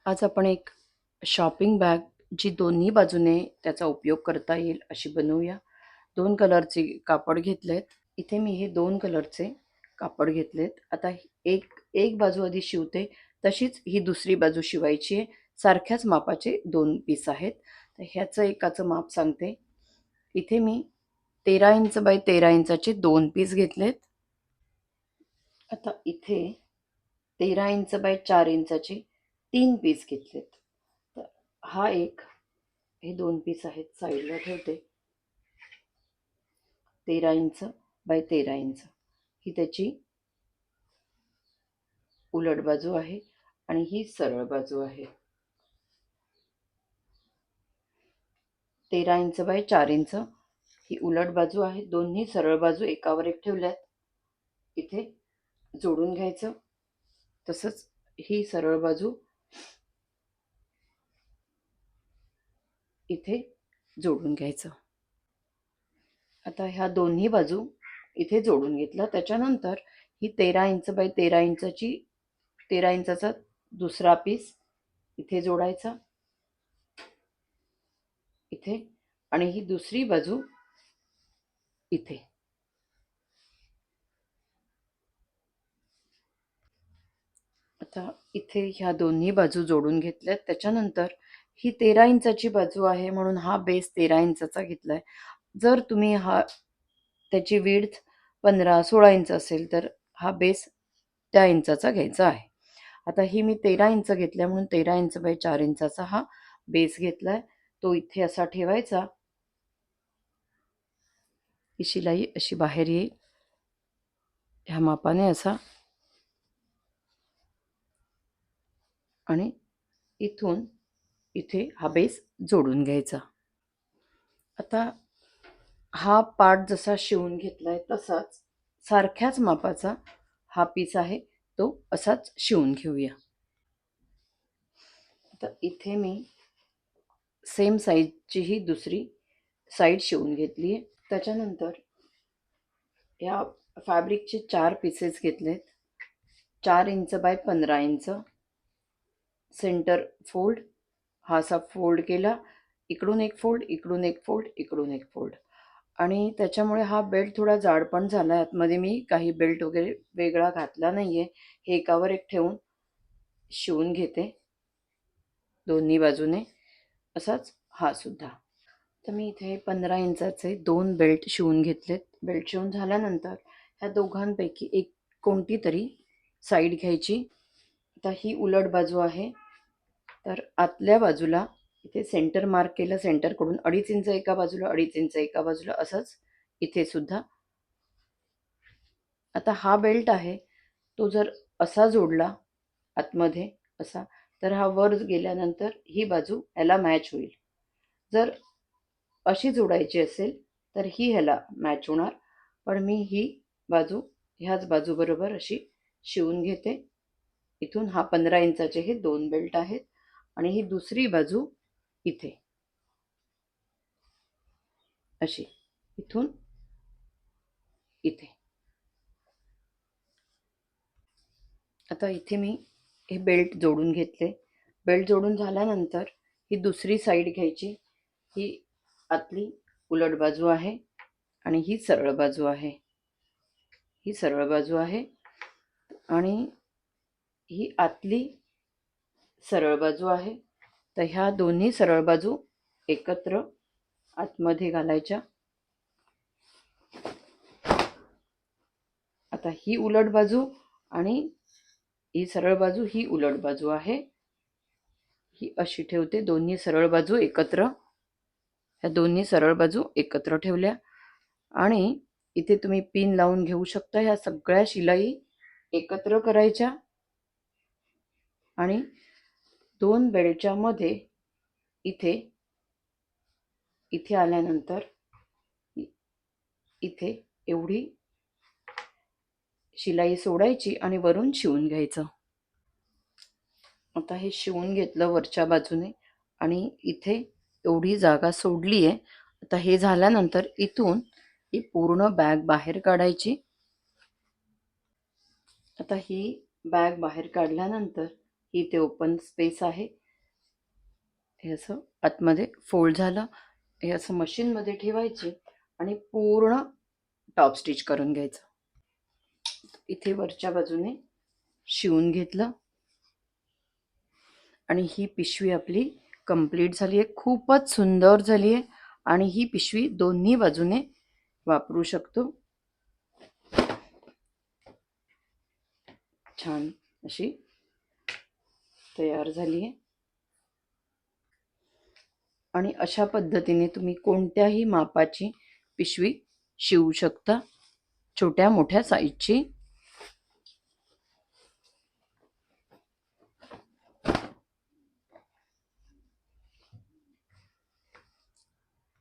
आज आपण एक शॉपिंग बॅग जी दोन्ही बाजूने त्याचा उपयोग करता येईल अशी बनवूया. 2 कलरचे कापड घेतलेत. इथे मी हे 2 कलरचे कापड घेतलेत. आता एक एक बाजू आधी शिवते, तशीच ही दुसरी बाजू शिवायची आहे. सारख्याच मापाचे 2 पीस आहेत. तर ह्याचं एकाचं माप सांगते. इथे मी 13 इंच बाय 13 इंचाचे 2 पीस घेतलेत. आता इथे 13 इंच बाय 4 इंचाचे 3 पीस घेतलेत. तर हा एक, हे 2 पीस आहेत, साईडला ठेवते. 13 इंच बाय 13 इंच ही त्याची उलट बाजू आहे आणि ही सरळ बाजू आहे. 13 इंच बाय 4 इंच ही उलट बाजू आहे. दोन्ही सरळ बाजू एकावर एक ठेवल्यात. इथे जोडून घ्यायचं. तसंच ही सरळ बाजू इथे जोडून घ्यायचं. आता ह्या दोन्ही बाजू इथे जोडून घेतलं. त्याच्यानंतर ही 13 इंच बाय 13 इंचाची 13 इंचाचा दुसरा पीस इथे जोडायचा इथे, आणि ही दुसरी बाजू इथे. आता इथे ह्या दोन्ही बाजू जोडून घेतल्यात. त्याच्यानंतर ही 13 इंचाची बाजू आहे म्हणून हा बेस 13 इंचाचा घेतलाय. जर तुम्ही त्याची विड्थ 15-16 इंच असेल तर हा बेस त्या इंचाचा घ्यायचा आहे. आता ही मी 13 इंच घेतल्या म्हणून 13 इंच बाय 4 इंचाचा हा बेस घेतलाय. तो इथे असा ठेवायचा. ही शिलाई अशी बाहेर येईल ह्या मापाने असा, आणि इथून इथे हा बेस जोडून घ्यायचा. आता हा पार्ट जसा शिवून घेतलाय तसाच सारख्याच मापाचा हा पीस आहे, तो असाच शिवून घेऊया. आता इथे मी सेम साईजची ही दुसरी साईड शिवून घेतली आहे. त्याच्यानंतर या फॅब्रिकचे 4 पीसेस घेतलेत. 4 inch by 15 inch centre fold, हा असा फोल्ड केला. इकडून एक फोल्ड, इकडून एक फोल्ड, इकडून एक फोल्ड. आणि त्याच्यामुळे हा बेल्ट थोडा जाड पण झाला आहे. आतमध्ये मी काही बेल्ट वगैरे वेगळा घातला नाही आहे. हे एकावर एक ठेवून शिवून घेते दोन्ही बाजूने. असाच हा सुद्धा. तर मी इथे 15 इंचाचे 2 बेल्ट शिवून घेतलेत. बेल्ट शिवून झाल्यानंतर ह्या दोघांपैकी एक कोणती तरी साईड घ्यायची. आता ही उलट बाजू आहे, तर आतल्या बाजूला इथे सेंटर मार्क केलं. सेंटरकडून 2.5 इंच एका बाजूला, 2.5 इंच एका बाजूला, असंच इथे सुद्धा. आता हा बेल्ट आहे, तो जर असा जोडला आतमध्ये असा, तर हा वर गेल्यानंतर ही बाजू ह्याला मॅच होईल. जर अशी जोडायची असेल तर ही ह्याला मॅच होणार. पण मी ही बाजू ह्याच बाजूबरोबर अशी शिवून घेते. इथून हा 15 इंचाचे हे 2 बेल्ट आहेत आणि ही दुसरी बाजू इथे अशी, इथून इथे. आता इथे मी हे बेल्ट जोडून घेतले. बेल्ट जोडून झाल्यानंतर ही दुसरी साईड घ्यायची. ही आतली उलट बाजू आहे आणि ही सरळ बाजू आहे. ही सरळ बाजू आहे आणि ही आतली सरळ बाजू आहे. तर ह्या दोन्ही सरळ बाजू एकत्र आतमध्ये घालायच्या. आता ही उलट बाजू आणि ही सरळ बाजू, ही उलट बाजू आहे, ही अशी ठेवते. दोन्ही सरळ बाजू एकत्र, ह्या दोन्ही सरळ बाजू एकत्र ठेवल्या आणि इथे तुम्ही पिन लावून घेऊ शकता. ह्या सगळ्या शिलाई एकत्र करायच्या आणि 2 बेल्टच्या मध्ये इथे इथे आल्यानंतर इथे एवढी शिलाई सोडायची आणि वरून शिवून घ्यायचं. आता हे शिवून घेतलं वरच्या बाजूने आणि इथे एवढी जागा सोडली आहे. आता हे झाल्यानंतर इथून ही पूर्ण बॅग बाहेर काढायची. आता ही बॅग बाहेर काढल्यानंतर इथे ओपन स्पेस आहे. हे असं आतमध्ये फोल्ड झालं. हे असं मशीनमध्ये ठेवायचे आणि पूर्ण टॉप स्टिच करून घ्यायचं. इथे वरच्या बाजूने शिवून घेतलं आणि ही पिशवी आपली कंप्लीट झाली आहे. खूपच सुंदर झाली आहे आणि ही पिशवी दोन्ही बाजूने वापरू शकतो. छान अशी तयार झाली आहे. आणि अशा पद्धतीने तुम्ही कोणत्याही मापाची पिशवी शिवू शकता, छोट्या मोठ्या साईजची.